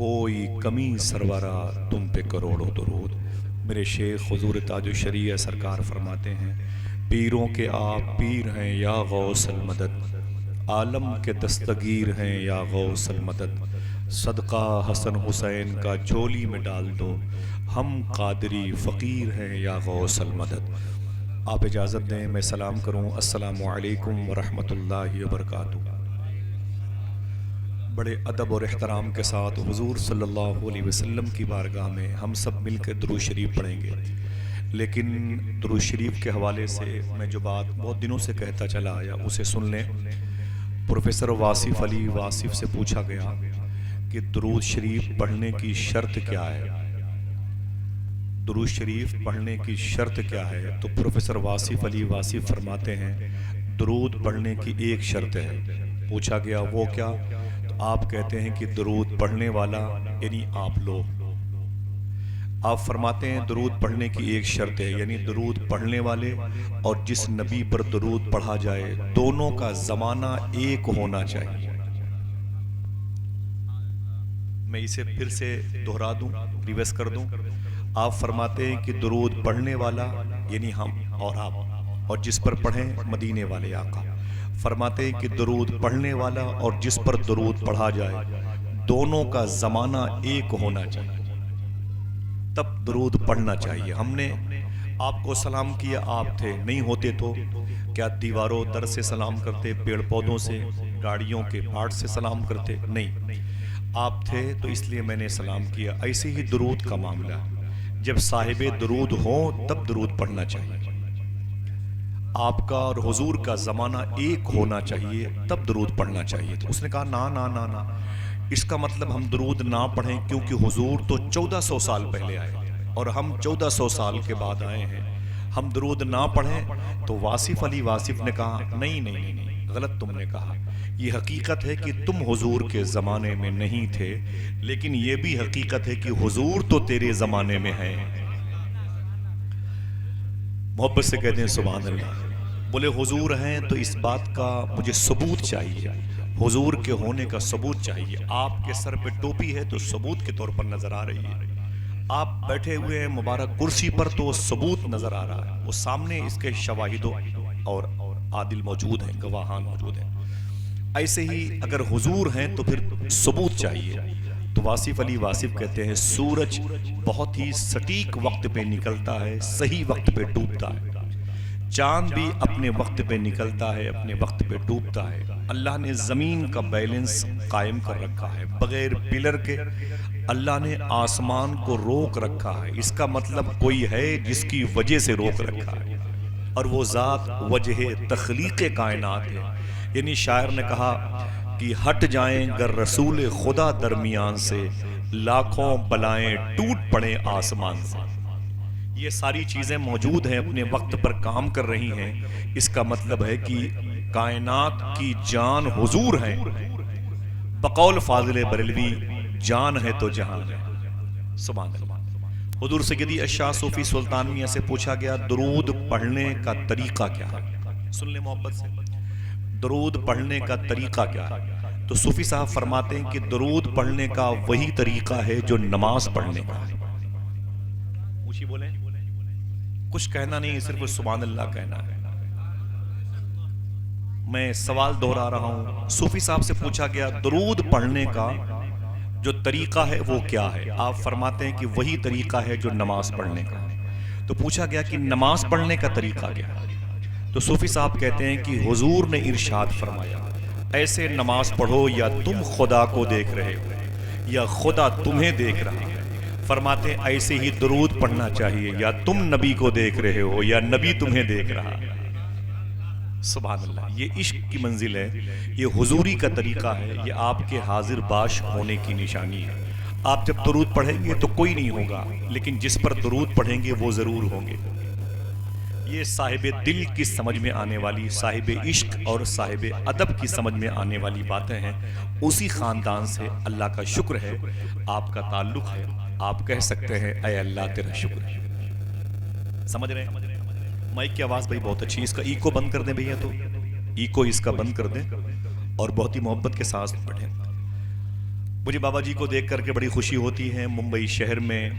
کوئی کمی سرورا تم پہ کروڑوں درود۔ میرے شیخ حضور تاج الشریعہ سرکار فرماتے ہیں پیروں کے آپ پیر ہیں یا غوث المدد، عالم کے دستگیر ہیں یا غوث المدد، صدقہ حسن حسین کا جھولی میں ڈال دو، ہم قادری فقیر ہیں یا غوث المدد۔ آپ اجازت دیں میں سلام کروں۔ السلام علیکم ورحمۃ اللہ وبرکاتہ۔ بڑے ادب اور احترام کے ساتھ حضور صلی اللہ علیہ وسلم کی بارگاہ میں ہم سب مل کے درود شریف پڑھیں گے، لیکن درود شریف کے حوالے سے میں جو بات بہت دنوں سے کہتا چلا آیا اسے سن لیں۔ پروفیسر واصف علی واصف سے پوچھا گیا کہ درود شریف پڑھنے کی شرط کیا ہے، درود شریف پڑھنے کی شرط کیا ہے؟ تو پروفیسر واصف علی واصف فرماتے ہیں درود پڑھنے کی ایک شرط ہے۔ پوچھا گیا وہ کیا؟ تو آپ کہتے ہیں کہ درود پڑھنے والا یعنی آپ لوگ، آپ فرماتے ہیں درود پڑھنے کی ایک شرط ہے، یعنی درود پڑھنے والے اور جس نبی پر درود پڑھا جائے دونوں کا زمانہ ایک ہونا چاہیے۔ میں اسے پھر سے دہرا دوں، ریوائز کر دوں۔ آپ فرماتے ہیں کہ درود پڑھنے والا یعنی ہم اور آپ، اور جس پر پڑھیں مدینے والے آقا۔ فرماتے ہیں کہ درود پڑھنے والا اور جس پر درود پڑھا جائے دونوں کا زمانہ ایک ہونا چاہیے، تب درود پڑھنا چاہیے۔ ہم نے آپ کو سلام کیا، آپ تھے، نہیں ہوتے تو کیا دیواروں در سے سلام کرتے، پیڑ پودوں سے، گاڑیوں کے پارٹ سے سلام کرتے؟ نہیں، آپ تھے تو اس لیے میں نے سلام کیا۔ ایسے ہی درود کا معاملہ ہے، جب صاحب درود ہوں تب درود پڑھنا چاہیے۔ آپ کا اور حضور کا زمانہ ایک ہونا چاہیے تب درود پڑھنا چاہیے۔ تو اس نے کہا نا نا نا نا، اس کا مطلب ہم درود نہ پڑھیں کیونکہ حضور تو 1400 سال پہلے آئے اور ہم 1400 سال کے بعد آئے ہیں، ہم درود نہ پڑھیں؟ تو واصف علی واصف نے کہا نہیں نہیں نہیں، غلط تم نے کہا۔ یہ حقیقت ہے کہ تم حضور کے زمانے میں نہیں تھے، لیکن یہ بھی حقیقت ہے کہ حضور تو تیرے زمانے میں ہیں۔ محبت سے کہتے ہیں سبحان اللہ۔ بولے حضور ہیں تو اس بات کا مجھے ثبوت چاہیے، حضور کے ہونے کا ثبوت چاہیے۔ آپ کے سر پہ ٹوپی ہے تو ثبوت کے طور پر نظر آ رہی ہے، آپ بیٹھے ہوئے ہیں مبارک کرسی پر تو وہ ثبوت نظر آ رہا ہے، وہ سامنے اس کے شواہد اور عادل موجود ہیں، گواہان موجود ہیں۔ ایسے ہی اگر حضور ہیں تو پھر ثبوت چاہیے۔ تو واصف علی واصف کہتے ہیں سورج بہت ہی سٹیک وقت پہ نکلتا ہے، صحیح وقت پہ ڈوبتا ہے، چاند بھی اپنے وقت پہ نکلتا ہے، اپنے وقت پہ ڈوبتا ہے۔ اللہ نے زمین کا بیلنس قائم کر رکھا ہے، بغیر پلر کے اللہ نے آسمان کو روک رکھا ہے۔ اس کا مطلب کوئی ہے جس کی وجہ سے روک رکھا ہے، اور وہ ذات وجہ تخلیق کائنات ہے۔ یعنی شاعر نے کہا کہ ہٹ جائیں گر رسول خدا درمیان سے، لاکھوں بلائیں ٹوٹ پڑیں آسمان سے۔ یہ ساری چیزیں موجود ہیں، اپنے وقت پر کام کر رہی ہیں۔ اس کا مطلب ہے کہ کائنات کی جان حضور ہیں۔ بقول فاضل بریلوی جان ہے تو جہان ہے۔ سبحان اللہ۔ حضور سیدی اشاع صوفی سلطان میاں سے پوچھا گیا درود پڑھنے کا طریقہ کیا ہے؟ سن لیں محبت سے، درود پڑھنے کا طریقہ کیا ہے؟ تو صوفی صاحب فرماتے ہیں کہ درود پڑھنے کا وہی طریقہ ہے جو نماز پڑھنے کا ہے۔ اونچی بولیں، کچھ کہنا نہیں، صرف سبحان اللہ کہنا ہے۔ میں سوال دہرا رہا ہوں، صوفی صاحب سے پوچھا گیا درود پڑھنے کا جو طریقہ ہے وہ کیا ہے؟ آپ فرماتے ہیں کہ وہی طریقہ ہے جو نماز پڑھنے کا ہے۔ تو پوچھا گیا کہ نماز پڑھنے کا طریقہ کیا ہے؟ تو صوفی صاحب کہتے ہیں کہ حضور نے ارشاد فرمایا ایسے نماز پڑھو یا تم خدا کو دیکھ رہے ہو یا خدا تمہیں دیکھ رہا ہے۔ فرماتے ہیں ایسے ہی درود پڑھنا چاہیے، یا تم نبی کو دیکھ رہے ہو یا نبی تمہیں دیکھ رہا ہے۔ سبحان اللہ، یہ عشق کی منزل ہے، یہ حضوری کا طریقہ ہے، یہ آپ کے حاضر باش ہونے کی نشانی ہے۔ آپ جب درود پڑھیں گے تو کوئی نہیں ہوگا، لیکن جس پر درود پڑھیں گے وہ ضرور ہوں گے۔ یہ صاحب دل کی سمجھ میں آنے والی، صاحب عشق اور صاحب ادب کی سمجھ میں آنے والی باتیں ہیں۔ اسی خاندان سے اللہ کا شکر ہے، آپ کا تعلق ہے، آپ کہہ سکتے ہیں اے اللہ تیرا شکر ہے۔ سمجھ رہے ہیں؟ مائک کی آواز بھائی بہت اچھی، اس کا ایکو بند کر دیں بھیا، تو ایکو اس کا بند کر دیں اور بہت ہی محبت کے ساتھ پڑھیں۔ مجھے بابا جی کو دیکھ کر کے بڑی خوشی ہوتی ہے. ممبئی شہر میں